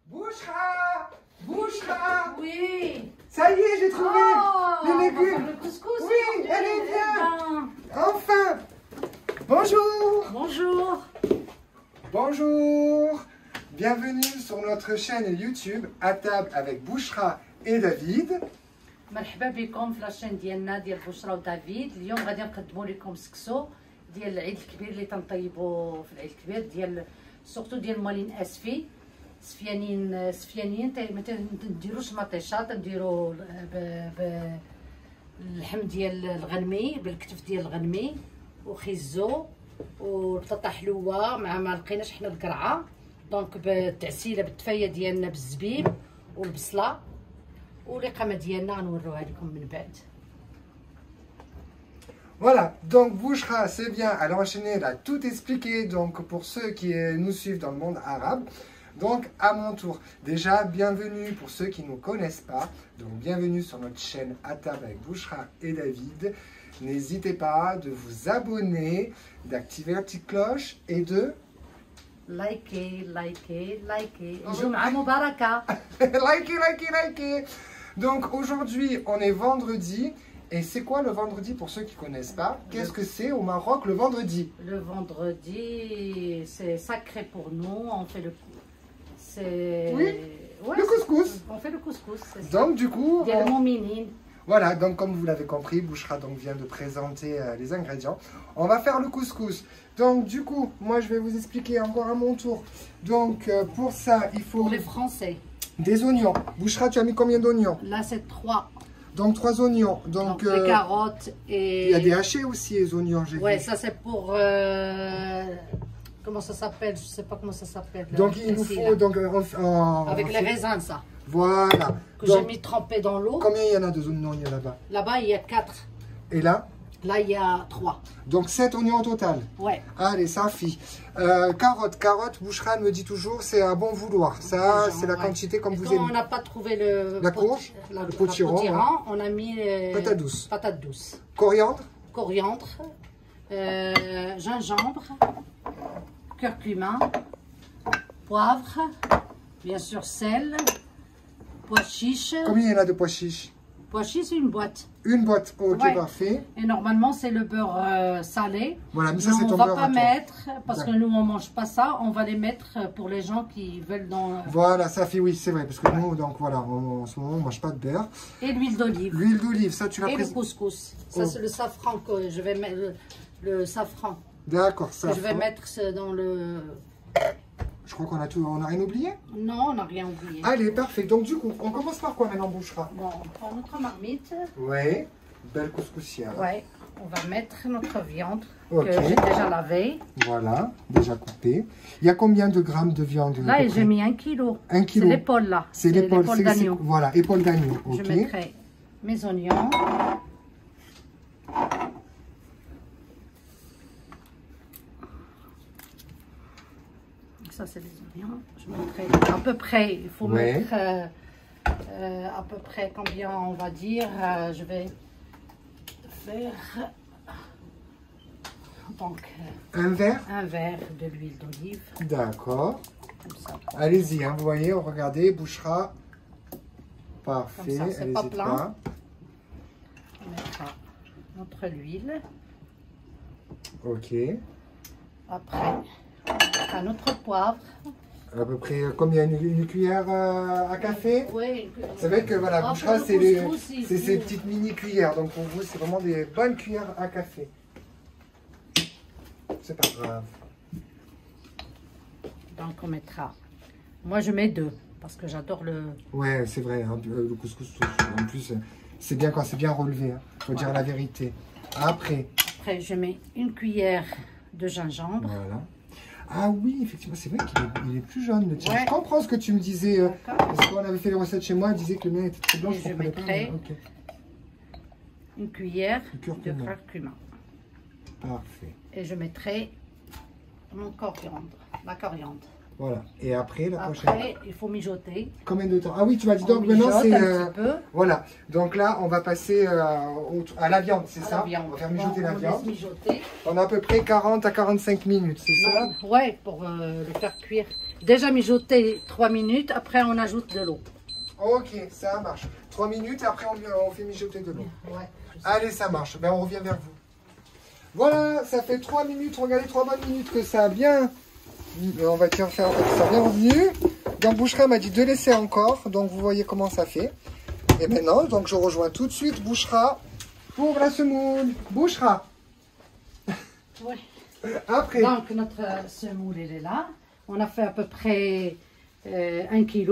Bouchra! Bouchra! Oui. Ça y est, j'ai trouvé les On va légumes. faire le couscous. Oui, elle est bien. Enfin! Bonjour! Bonjour. Bonjour! Bienvenue sur notre chaîne YouTube à table avec Bouchra et David. مرحبا بكم في لاشين ديالنا ديال بشرى ودافيد. اليوم غادي نقدموا لكم سكسو ديال العيد الكبير اللي تنطيبوا في العيد الكبير ديال سورتو ديال موالين اسفي سفيانين ما تنديروش مطيشه، تنديروا باللحم ديال الغنمي، بالكتف ديال الغنمي وخيزو والبطاطا حلوه مع ما لقيناش حنا القرعه، دونك بالتعسيله بالتفايه ديالنا بالزبيب والبصله والإقامة ديالنا غنوروها لكم من بعد. Voilà, donc Bouchra, c'est bien, elle a enchaîné, elle a tout expliqué, donc pour ceux qui nous suivent dans le monde arabe. Donc à mon tour, déjà bienvenue pour ceux qui ne nous connaissent pas, donc bienvenue sur notre chaîne à table avec Bouchra et David. N'hésitez pas de vous abonner, d'activer la petite cloche et de... likez. Jum'a Mubaraka. likez. Donc aujourd'hui, on est vendredi. Et c'est quoi le vendredi pour ceux qui ne connaissent pas? Qu'est-ce que c'est au Maroc le vendredi? Le vendredi, c'est sacré pour nous. On fait le... Oui, ouais, le couscous. On fait le couscous, c'est ça. Donc du coup... Voilà, donc comme vous l'avez compris, Bouchra donc vient de présenter les ingrédients. On va faire le couscous. Donc du coup, moi je vais vous expliquer encore à mon tour. Donc pour ça, il faut... Pour les Français. Des oignons. Bouchra, tu as mis combien d'oignons? Là, c'est 3. Donc 3 oignons. Donc les carottes et... Il y a des hachés aussi, les oignons, j'ai ouais, vu. ça c'est pour... Comment ça s'appelle? Je ne sais pas comment ça s'appelle. Donc il nous faut... Donc, avec les raisins, ça. Voilà. Que j'ai mis trempé dans l'eau. Combien il y en a de oignons là-bas? Là-bas, il y a 4. Et là? Là, il y a 3. Donc 7 oignons au total? Ouais. Allez, ça fit. Carottes, Bouchra me dit toujours, c'est à bon vouloir. Ça, c'est la quantité comme vous aimez. On n'a pas trouvé la courge, le potiron, on a mis patates douces. Patates douces. Coriandre, gingembre, curcuma, poivre, bien sûr sel, pois chiches. Combien il y en a de pois chiches? Pois chiches, une boîte. Une boîte, ok, ouais. Parfait. Et normalement, c'est le beurre salé. Voilà, mais ça, c'est ton beurre. beurre. On va pas mettre, parce que nous, on mange pas ça. On va les mettre pour les gens qui veulent dans... Voilà, ça fait, oui, c'est vrai. Parce que nous, donc voilà, en ce moment, on mange pas de beurre. Et l'huile d'olive. L'huile d'olive, ça, tu l'as pris. Et le couscous. Ça, c'est le safran que je vais mettre. Le safran. D'accord, ça. Je vais mettre dans le... Je crois qu'on a tout, on n'a rien oublié? Non, on n'a rien oublié. Allez, parfait. Donc du coup, on commence par quoi maintenant, Bouchra? Bon, on prend notre marmite. Oui, belle couscoussière. Oui, on va mettre notre viande que j'ai déjà lavée. Voilà, déjà coupée. Il y a combien de grammes de viande? Là, j'ai mis 1 kilo. 1 kilo. C'est l'épaule là. C'est l'épaule d'agneau. Voilà, épaule d'agneau. Je mettrai mes oignons. Ça, c'est les oignons. Je mettrai à peu près, il faut mettre à peu près combien on va dire. Je vais faire donc un verre de l'huile d'olive. D'accord. Allez-y, hein, vous voyez, regardez, Bouchra. Parfait, c'est pas plein. On mettra notre huile. Ok. Après, à notre poivre. À peu près combien? Une cuillère à café? Oui. C'est vrai que voilà, Bouchra, c'est ces petites mini cuillères. Donc pour vous, c'est vraiment des bonnes cuillères à café. C'est pas grave. Donc on mettra. Moi je mets 2 parce que j'adore le. Ouais, c'est vrai. Hein, le couscous, en plus, c'est bien quand c'est bien relevé. Hein, faut dire la vérité. Après, je mets une cuillère de gingembre. Voilà. Ah oui, effectivement, c'est vrai qu'il est plus jaune le tien. Ouais. Je comprends ce que tu me disais. Parce qu'on avait fait les recettes chez moi, elle disait que le mien était très blanc. Je mettrai une cuillère de curcuma. Parfait. Et je mettrai mon la coriandre. Voilà. Et après, la prochaine. Après, il faut mijoter. Combien de temps? Ah oui, tu m'as dit donc maintenant c'est... Voilà. Donc là, on va passer à la viande, c'est ça? On va faire mijoter la viande. On a à peu près 40 à 45 minutes, c'est ça? Ouais, pour le faire cuire. Déjà mijoter 3 minutes, après on ajoute de l'eau. Ok, ça marche. 3 minutes, après on fait mijoter de l'eau. Ouais. Allez, ça marche. Ben, on revient vers vous. Voilà, ça fait 3 minutes. Regardez, 3 bonnes minutes que ça a bien... On va faire en fait, ça a bien revenu. Donc, Bouchra m'a dit de laisser encore. Donc, vous voyez comment ça fait. Et maintenant, donc, je rejoins tout de suite Bouchra pour la semoule. Bouchra. Ouais. Après. Donc, notre semoule, elle est là. On a fait à peu près 1 kg.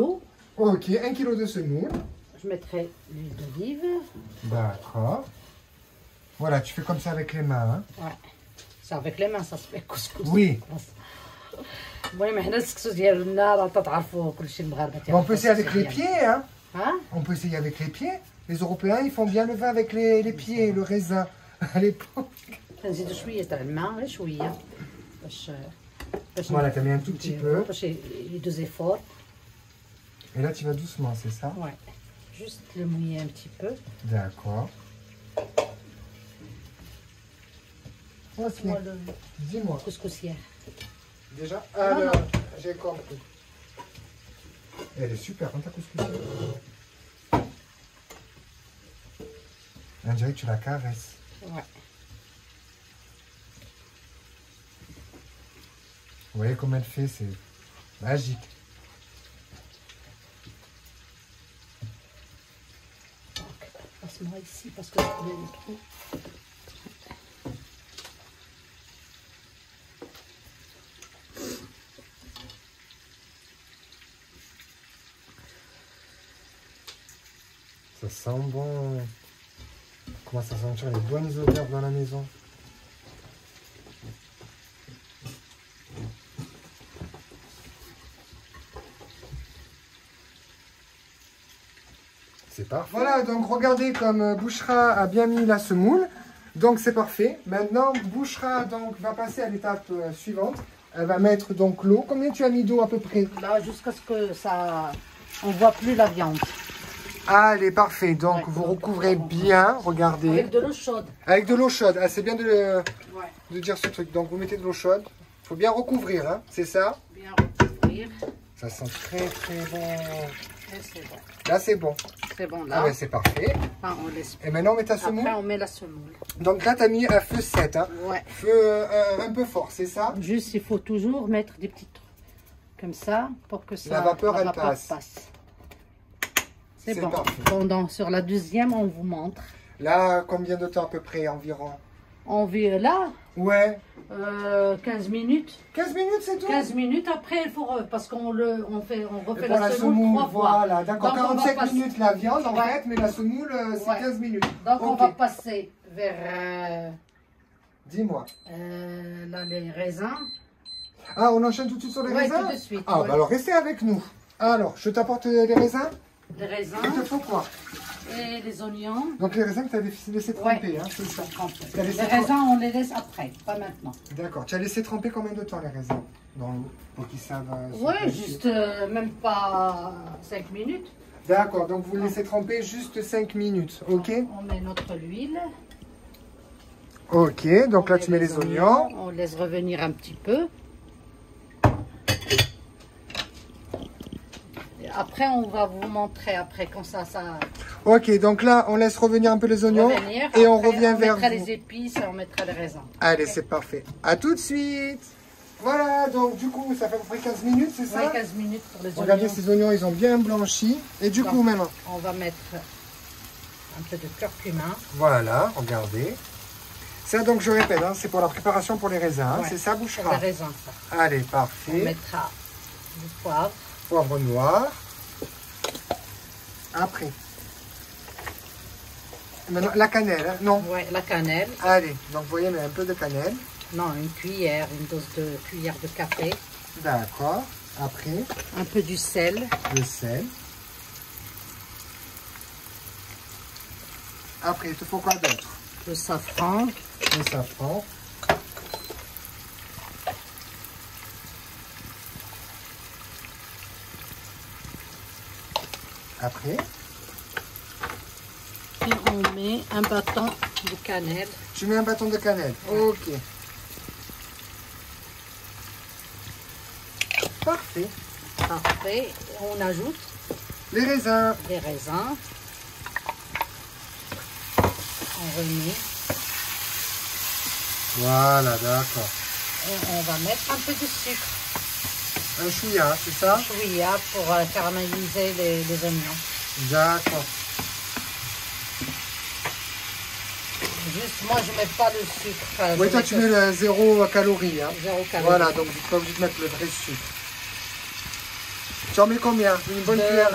Ok, 1 kg de semoule. Je mettrai l'huile d'olive. D'accord. Voilà, tu fais comme ça avec les mains. Hein. Ouais. C'est avec les mains, ça se fait couscous. Oui. المهم حنا السكسو ديالنا راه تعرفوا كلشي المغاربه. On peut essayer avec les pieds, hein. Hein? On peut essayer avec les pieds. Les Européens, ils font bien le vin avec les pieds, le raisin. À l'époque. كنزيدوا شويه تاع الماء غير شويه باش Voilà, tu as mis un tout petit peu. باش يدوز فور. Et là, tu vas doucement, c'est ça? Ouais. Juste le mouiller un petit peu. D'accord. Ok. Dis-moi. Couscoussière. Déjà? Non, non. J'ai compris. Elle est super, hein, ta couscous. On dirait que tu la caresses. Ouais. Vous voyez comme elle fait, c'est magique. Donc, passe-moi ici parce que je connais le trou. Ça sent bon. Comment ça sentir les bonnes odeurs dans la maison. C'est parfait. Voilà, donc regardez comme Bouchra a bien mis la semoule. Donc c'est parfait. Maintenant, Bouchra donc, va passer à l'étape suivante. Elle va mettre donc l'eau. Combien tu as mis d'eau à peu près? Là, jusqu'à ce que ça... On ne voit plus la viande. Allez, parfait. Donc Ouais, vous recouvrez bien, regardez. Avec de l'eau chaude. Avec de l'eau chaude. Ah, c'est bien Ouais. de dire ce truc. Donc vous mettez de l'eau chaude. Il faut bien recouvrir, hein, c'est ça? Bien recouvrir. Ça sent très très bon. Et c'est bon. Là c'est bon. C'est bon Ah là. ouais, c'est parfait. Enfin, on laisse. Et maintenant on met ta semoule. Après, on met la semoule. Donc là tu as mis à feu 7. Hein. Ouais. Feu un peu fort, c'est ça? Juste, il faut toujours mettre des petits trucs comme ça pour que ça, La vapeur, elle passe. C'est bon. Parfait. Sur la deuxième, on vous montre. Là, combien de temps à peu près environ? On vit là, Ouais. 15 minutes. 15 minutes, c'est tout? 15 minutes après, il faut parce qu'on refait pour la semoule 3 fois. Voilà, d'accord. Donc, on va 45 minutes la viande en Ouais. fait, mais la semoule c'est Ouais. 15 minutes. Donc on Ok. va passer vers Dis-moi. là, les raisins. Ah, on enchaîne tout de suite sur les Ouais, raisins? tout de suite. Ah, ouais. bah alors restez avec nous. Alors, je t'apporte les raisins? Les raisins Il te faut quoi? et les oignons. Donc les raisins que tu as laissé tremper, hein, c'est ça? T'as laissé Les raisins, on les laisse après, pas maintenant. D'accord. Tu as laissé tremper combien de temps les raisins dans l'eau pour qu'ils savent se Oui, placer? juste même pas 5 minutes. D'accord, donc vous laissez tremper juste 5 minutes, ok? On met notre huile. Ok, donc là tu mets les oignons. On laisse revenir un petit peu. Et après, on va vous montrer après quand ça Ok, donc là on laisse revenir un peu les oignons revenir. et on Après, revient vers On mettra vous. les épices et on mettra les raisins. Allez, Ok. c'est parfait. À tout de suite. Voilà, donc du coup ça fait à peu près 15 minutes, c'est ça? Ouais, 15 minutes pour les Regardez, oignons. ces oignons, ils ont bien blanchi. Et du coup, Donc, maintenant, On va mettre un peu de curcuma. voilà, regardez. Ça, donc, je répète, hein, c'est pour la préparation pour les raisins. Hein, Ouais. c'est ça, Pour les Bouchra? raisins, ça. Allez, On parfait. mettra du poivre. Poivre noir. Après. Maintenant, la cannelle, hein, non? Ouais, la cannelle. Allez, donc, vous voyez, mais un peu de cannelle. Non, une cuillère, une dose de cuillère de café. D'accord. Après, Un peu du sel. le sel. Après, il te faut quoi d'autre? Le safran. Le safran. Après, Et on met un bâton de cannelle. tu mets un bâton de cannelle. Ok. Parfait. Parfait. On ajoute Les raisins. des raisins. On remet. Voilà, d'accord. Et on va mettre un peu de sucre. Un chouïa, c'est ça? Chouïa pour caraméliser les oignons. D'accord. Juste, moi, je mets pas le sucre. Oui, toi, tu mets le 0 calories. Hein. 0 calories. Voilà, donc tu n'es pas obligé de mettre le vrai sucre. Tu en mets combien? Une bonne cuillère,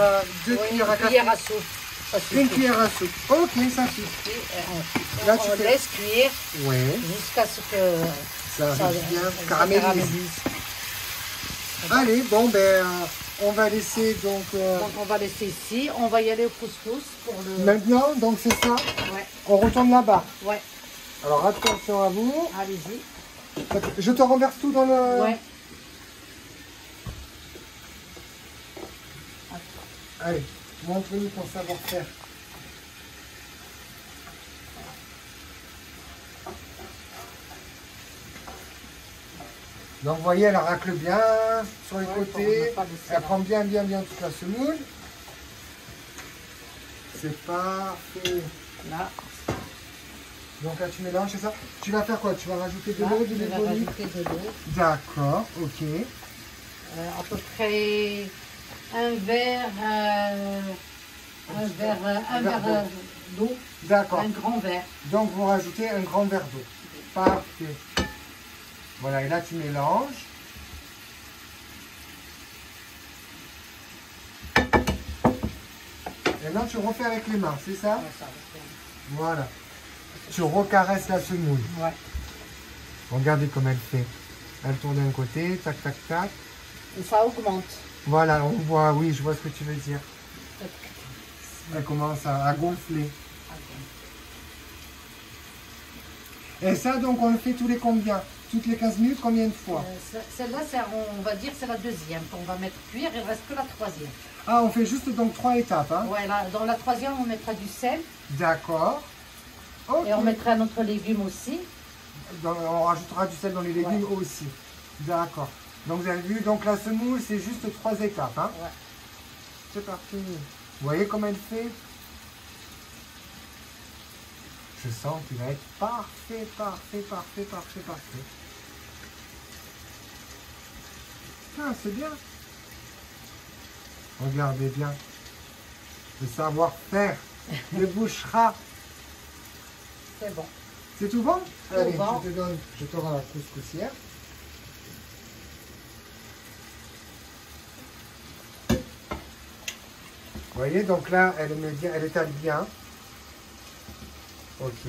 deux cuillères à café? Cuillère à soupe. Ça suffit. Une cuillère à soupe. Ok, ça suffit. Et Là, on tu fais- laisse cuire Oui, jusqu'à ce que ça ça arrive bien, caramélise. Allez, bon, ben, on va laisser donc... Donc on va laisser ici. On va y aller au couscous pour le... Maintenant, donc c'est ça. Ouais, On retourne là-bas. ouais. Alors, attention à vous. Allez-y. Je te renverse tout dans le... Ouais. Allez, montre-nous ton savoir-faire. Donc, vous voyez, elle racle bien sur les Ouais, côtés. on n'a pas laissé Elle là. prend bien toute la semoule. C'est parfait. Là, Donc là, tu mélanges, c'est ça? Tu vas faire quoi? Tu vas rajouter de là, l'eau, de je vais l'huile d'olive? rajouter de l'eau. D'accord, ok. À peu près un verre, d'eau. D'accord. Un grand verre. Donc, vous rajoutez un grand verre d'eau. Parfait. Voilà, et là, tu mélanges. Et maintenant, tu refais avec les mains, c'est ça? Ouais, ça va faire. Voilà. Tu recaresses la semoule. Ouais. Regardez comme elle fait. Elle tourne d'un côté, tac, tac, tac. Et ça augmente. Voilà, on voit, oui, je vois ce que tu veux dire. Elle commence à gonfler. Et ça, donc, on le fait tous les combien? Toutes les 15 minutes, combien de fois? Celle-là, on va dire c'est la deuxième qu'on va mettre cuire. Il ne reste que la troisième. Ah, on fait juste donc 3 étapes, hein? Ouais, là, dans la troisième, on mettra du sel. D'accord. Ok. Et on mettra notre légume aussi. On rajoutera du sel dans les légumes aussi. D'accord. Donc, vous avez vu, donc la semoule, c'est juste 3 étapes, hein? Ouais. C'est parti. Vous voyez comment elle fait? Je sens qu'il va être parfait, parfait, parfait, parfait, parfait. Ah, c'est bien. Regardez bien. Le savoir-faire. Le bouchera. C'est bon. C'est tout bon? Tout Allez, bon. je te rends la couscoussière. Vous voyez, donc là, elle met bien, elle étale bien. Ok.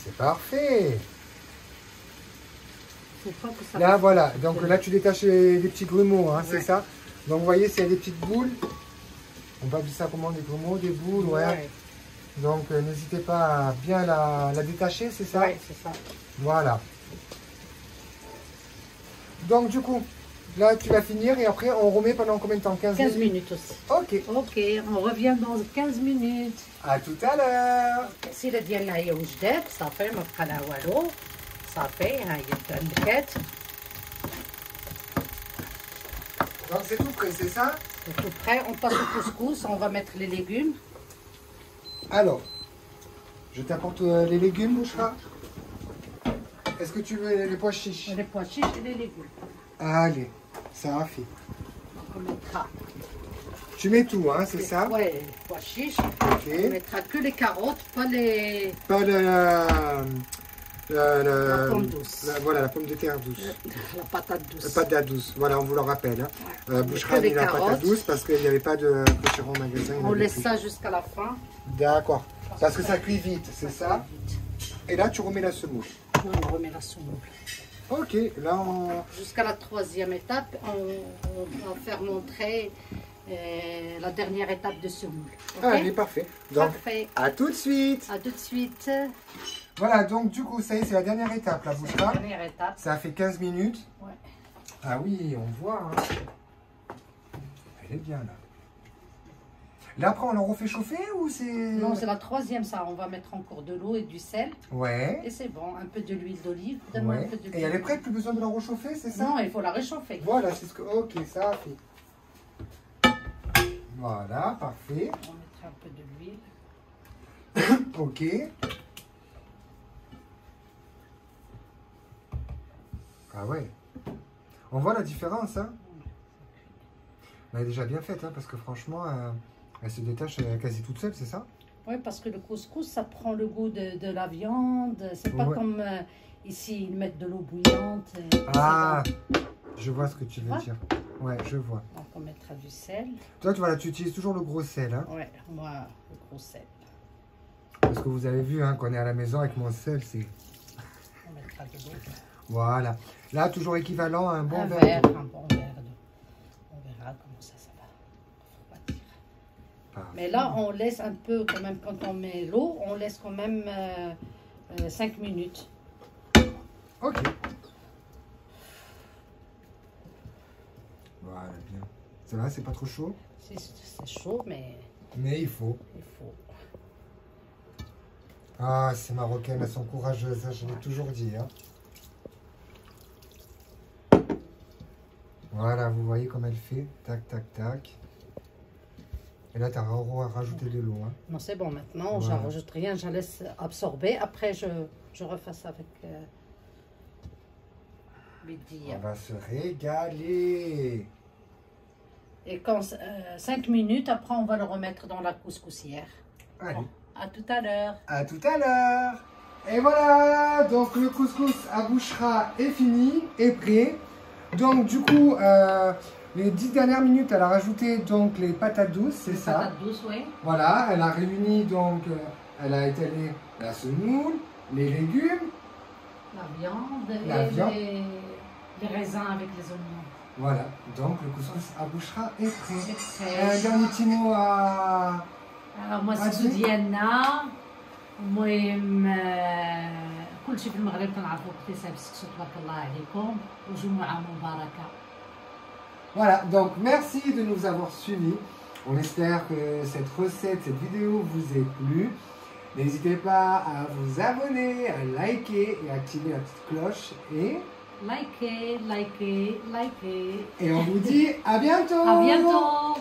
C'est parfait. Faut pas que ça Là, reste. voilà. Donc là, tu détaches les petits grumeaux, hein, c'est ça? Donc, vous voyez, c'est des petites boules. On va dire ça comment? Des grumeaux, des boules, ouais. Ouais. Donc, n'hésitez pas à bien la détacher, c'est ça? Ouais, c'est ça. Voilà. Donc, du coup, là, tu vas finir et après, on remet pendant combien de temps? 15 15 minutes? minutes aussi. Ok. Ok, on revient dans 15 minutes. À tout à l'heure. التأثيرة ديالنا هي وجدات صافي ما بقى لها والو صافي ها هي تبكات Donc, c'est tout prêt, c'est ça? c'est tout prêt. On passe au couscous, on va mettre les légumes. Alors, je t'apporte les légumes, Bouchra. Est-ce que tu veux les pois chiches? Les pois chiches et les légumes. Allez, ça a fait. Donc on mettra. Tu mets tout, hein, c'est ça? Ouais, les pois chiches. Ok. On mettra que les carottes, pas les. Pas La pomme douce. Voilà, la pomme de terre douce. La patate douce. La patate douce, voilà, on vous le rappelle. Hein. Ouais. Bouchra a Que mis les la patate carottes. douce parce qu'il n'y avait pas de cochon au magasin. il y en On avait laisse plus. ça jusqu'à la fin. D'accord, parce que ça cuit vite, c'est ça? Vite. Et là, tu remets la semoule. On remet la semoule. Ok, là, on... Jusqu'à la troisième étape, on va faire montrer la dernière étape de semoule. Ok? Allez, parfait. Donc, Parfait. à tout de suite. À tout de suite. Voilà, donc du coup, ça y est, c'est la dernière étape, la Bouchra. Dernière étape. Ça a fait 15 minutes. Ouais. Ah oui, on voit. Hein. Elle est bien là. Là, après, on le refait chauffer ou c'est... Non, c'est la troisième, ça. On va mettre encore de l'eau et du sel. Ouais. Et c'est bon. Un peu de l'huile d'olive. Donne-moi un Ouais. peu de l'huile. Et elle est prête, plus besoin de la réchauffer, c'est ça? Non, il faut la réchauffer. Voilà, c'est ce que... Ok, ça a fait. Voilà, parfait. On mettra un peu de l'huile. Ok. Ah ouais. On voit la différence, hein? Elle est déjà bien faite, hein, parce que franchement, elle se détache quasi toute seule, c'est ça? Oui, parce que le couscous, ça prend le goût de la viande. C'est pas Ouais. comme ici, ils mettent de l'eau bouillante. Ah, je vois ce que tu veux vois? dire. Ouais, je vois. Donc, on mettra du sel. Toi, voilà, tu utilises toujours le gros sel, hein? Ouais, moi, le gros sel. Parce que vous avez vu, hein, qu'on est à la maison avec mon sel, c'est... On mettra de l'eau. Voilà. Là, toujours équivalent à un bon Un verre verre, d'eau. un bon verre d'eau. On verra comment ça va refroidir. Parfait. Mais là, on laisse un peu, quand même, quand on met l'eau, on laisse quand même 5 minutes. Ok. Voilà, bien. Ça va, c'est pas trop chaud? C'est chaud, mais Mais il faut. il faut. Ah, ces Marocaines, elles sont courageuses, hein, je l'ai toujours dit. Hein. Voilà, vous voyez comme elle fait. Tac, tac, tac. Et là, tu as rajouté de l'eau. Hein. Non, c'est bon, maintenant, Voilà. je rajoute rien, je laisse absorber. Après, je refais ça avec On Bidia. va se régaler. Et quand 5 minutes, après, on va le remettre dans la couscoussière. Allez, Bon, à tout à l'heure. à tout à l'heure. Et voilà, donc le couscous à Bouchra est fini, est prêt. Donc du coup, les 10 dernières minutes, elle a rajouté donc les patates douces, c'est ça. Patate douce, oui. Voilà, elle a réuni donc, elle a étalé la semoule, les légumes. La viande La et viande. les raisins avec les oignons. Voilà, donc le couscous à Bouchra est prêt. C'est Un très... dernier petit mot à... المؤسسة ديالنا المهم كلشي في المغرب كنعرفوا باكتساب السكسو تبارك الله عليكم وجمعة مباركة. Voilà, donc merci de nous avoir suivis. On espère que cette recette, cette vidéo vous ait plu. N'hésitez pas à vous abonner, à liker et activer la petite cloche. Likez, likez, likez. Et on vous dit à bientôt. À bientôt.